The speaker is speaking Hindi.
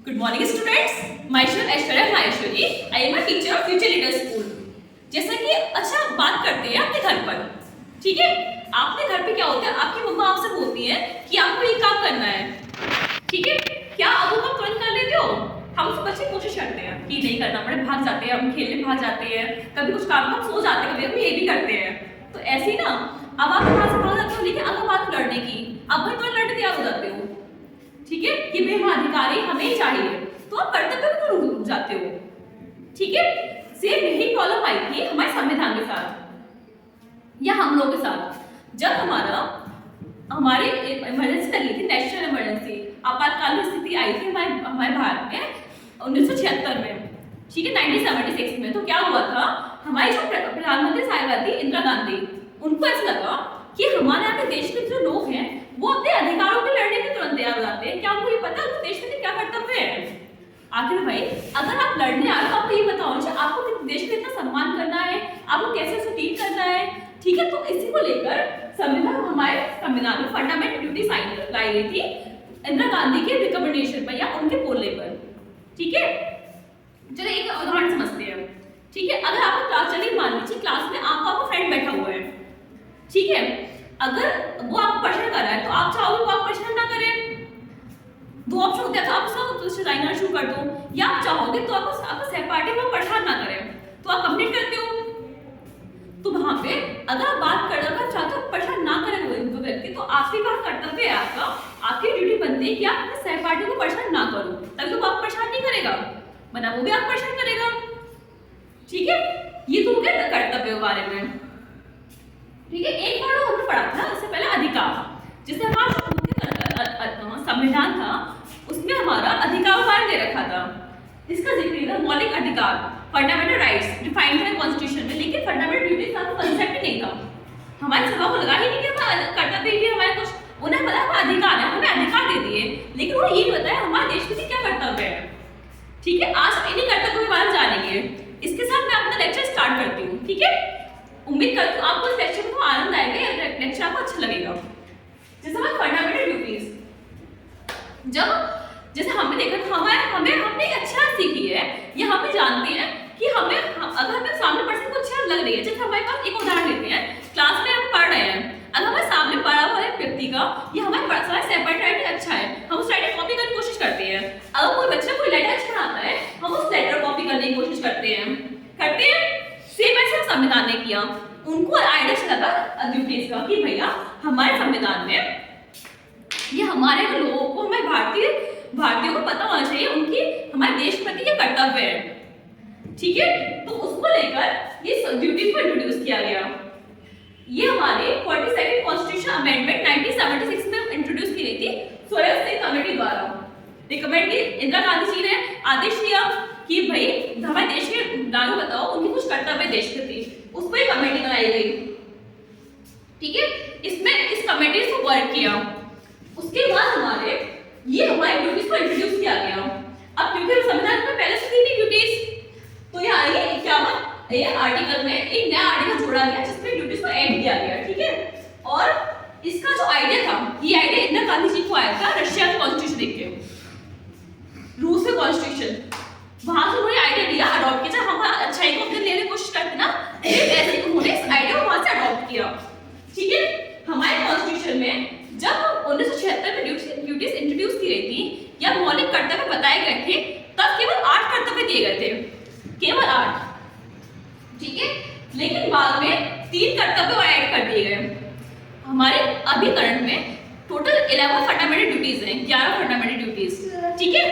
Good morning students. Myself Aishwarya Maheshwari. I am a teacher of Future Leader School. जैसा कि अच्छा बात करते हैं आपके घर पर, ठीक है? आपके घर पे क्या होता है, आपकी मम्मा आपसे बोलती है कि आपको ये काम करना है, ठीक है? क्या आप वो काम तुरंत कर लेते हो? हम सब बच्चे कोशिश करते हैं कि नहीं करना पड़े, भाग जाते हैं, हम खेलने भाग जाते हैं, कभी कुछ काम हम सो जाते हैं, कभी हम ये भी करते हैं। तो ऐसे ही ना, अब आप वहाँ से भाग जाते हो, लेकिन अगर बात लड़ने की, अब भाई तो लड़ने तैयार हो जाते हो, ठीक है? कि भाई हम अधिकारी हमें ही चाहिए, तो आप कर्तव्य में क्यों रुक जाते हो, ठीक है? सेम यही प्रॉब्लम आई थी हमारे संविधान के साथ या हम लोग के साथ, जब हमारी इमरजेंसी लगी थी, नेशनल इमरजेंसी, आपातकालीन स्थिति आई थी हमारे भारत में 1976 में, ठीक है, 1976 में। तो क्या हुआ था, हमारी जो प्रधानमंत्री साहिबा थी इंदिरा गांधी, उनको ऐसा लगा कि हमारे यहाँ के देश के जो लोग हैं वो अपने अधिकारों के लड़ने में तुरंत तैयार हो जाते हैं। क्या आपको ये पता है देश में क्या कर्तव्य है? आखिर भाई अगर आप लड़ने आ रहे हो, आपको ये बताओ कि आपको देश में इतना सम्मान करना है, आपको कैसे उसे ट्रीट करना है, ठीक है? तो इसी को लेकर हमारे संविधान में फंडामेंटल ड्यूटी साइन लाई गई थी इंदिरा गांधी के रिकमेंडेशन पर या उनके बोलने पर, ठीक है? चलिए एक उदाहरण समझते हैं, ठीक है? अगर आपको क्लास चलिए, मान लीजिए क्लास में आपका फ्रेंड बैठा हुआ है, ठीक है? अगर वो आपको परेशान कर रहा है तो आप चाहोगे वो आपको परेशान ना करे। दो ऑप्शन होते हैं, तो आप उससे लाइनर शुरू कर दो, या आप चाहोगे तो आपको सहपाठी को परेशान ना करे, तो आप कंप्लीट करते हो। तो वहां पे अगर आप बात कर रहे हो चाहते हो परेशान ना करे वो व्यक्ति, तो आपकी बात कर्तव्य है, आपकी ड्यूटी बनती है कि आप अपने सहपाठी को परेशान ना करो, तभी तो वो आपको परेशान नहीं करेगा, वरना वो भी आपको परेशान करेगा, ठीक है? ये तो हो गया कर्तव्य के बारे में, ठीक है? एक बार हमने पढ़ा था इससे पहले अधिकार, जिससे हमारा संविधान था उसमें हमारा अधिकार बारे दे रखा था, इसका जिक्र था मौलिक अधिकार, फंडामेंटल राइट्स डिफाइंड है कॉन्स्टिट्यूशन में, लेकिन फंडामेंटल ड्यूटीज का कांसेप्ट ही नहीं था। हमारे सभा को लगा ही नहीं कि कर्तव्य भी हमारे कुछ, उन्हें पता है अधिकार है, हमें अधिकार दे दिए, लेकिन उन्हें ये बताया हमारे देश के लिए क्या कर्तव्य है, ठीक है? आज इन्हीं कर्तव्यों के बारे में जानेंगे। इसके साथ मैं अपना लेक्चर स्टार्ट करती हूँ, ठीक है? उम्मीद करती हूँ आपको इस लेक्चर को आनंद आएगा या लेक्चर आपको अच्छा लगेगा। जैसे हमारे फंडामेंटल ड्यूटीज, जैसे हमने देखा हमने एक अच्छा सीखी है, ये हमें जानते हैं कि अगर हमें सामने पर्सन को अच्छा लग रही है, जैसे हमारे पास एक उदाहरण लेते हैं, क्लास में हम पढ़ रहे हैं, अगर हमारे सामने पढ़ा हुआ एक व्यक्ति का ये हमारे बड़ा सेपरेट राइटिंग अच्छा है, हम उस राइटिंग कॉपी करने की कोशिश करते हैं। अगर कोई बच्चा कोई लेटर अच्छा बनाता है, हम उस लेटर कॉपी करने की कोशिश करते हैं। सेम ऐसे संविधान ने किया, उनको आइडिया चला था ड्यूटीज का कि भैया हमारे संविधान में ये हमारे लोगों को, हमें भारतीयों को पता होना चाहिए उनकी हमारे देश के प्रति क्या कर्तव्य है, ठीक है? तो उसको लेकर ये ड्यूटीज को इंट्रोड्यूस किया गया। ये हमारे 42nd कॉन्स्टिट्यूशन अमेंडमेंट 1976 में इंट्रोड्यूस की गई थी स्वराज स्टेट कमेटी द्वारा। रिकमेंड की इंदिरा गांधी जी ने आदेश दिया कि भाई हमारे देश के नागरिक बताओ उनकी कुछ कर्तव्य देश के प्रति, उस पर एक कमेटी बनाई गई, ठीक है? इसमें इस कमेटी को वर्क किया। उसके बाद हमारे ड्यूटीज को इंट्रोड्यूस किया गया। अब क्योंकि संविधान में पहले से थी ड्यूटीज, तो यहाँ आइए 51 आर्टिकल में एक नया आर्टिकल जोड़ा गया जिसमें ड्यूटीज को ऐड किया गया, ठीक है? और इसका जो आइडिया था, ये आइडिया इंदिरा गांधी जी को आया था रशिया का कॉन्स्टिट्यूशन देख के, रूस का कॉन्स्टिट्यूशन, वहां से उन्होंने आइडिया लिया, अडॉप्ट किया। जब हम अच्छाई को अपने लेने की कोशिश करते ना, ऐसे उन्होंने इस आइडिया को वहां से अडॉप्ट किया, ठीक है? हमारे कॉन्स्टिट्यूशन में जब 1976 में ड्यूटीज इंट्रोड्यूस की गई थी या मौलिक कर्तव्य बताए गए थे, तब केवल 8 कर्तव्य दिए गए थे, केवल 8, ठीक है? लेकिन बाद में 3 कर्तव्य और ऐड कर दिए गए। हमारे अभी करंट में टोटल 11 फंडामेंटल ड्यूटीज हैं, 11 फंडामेंटल ड्यूटीज, ठीक है?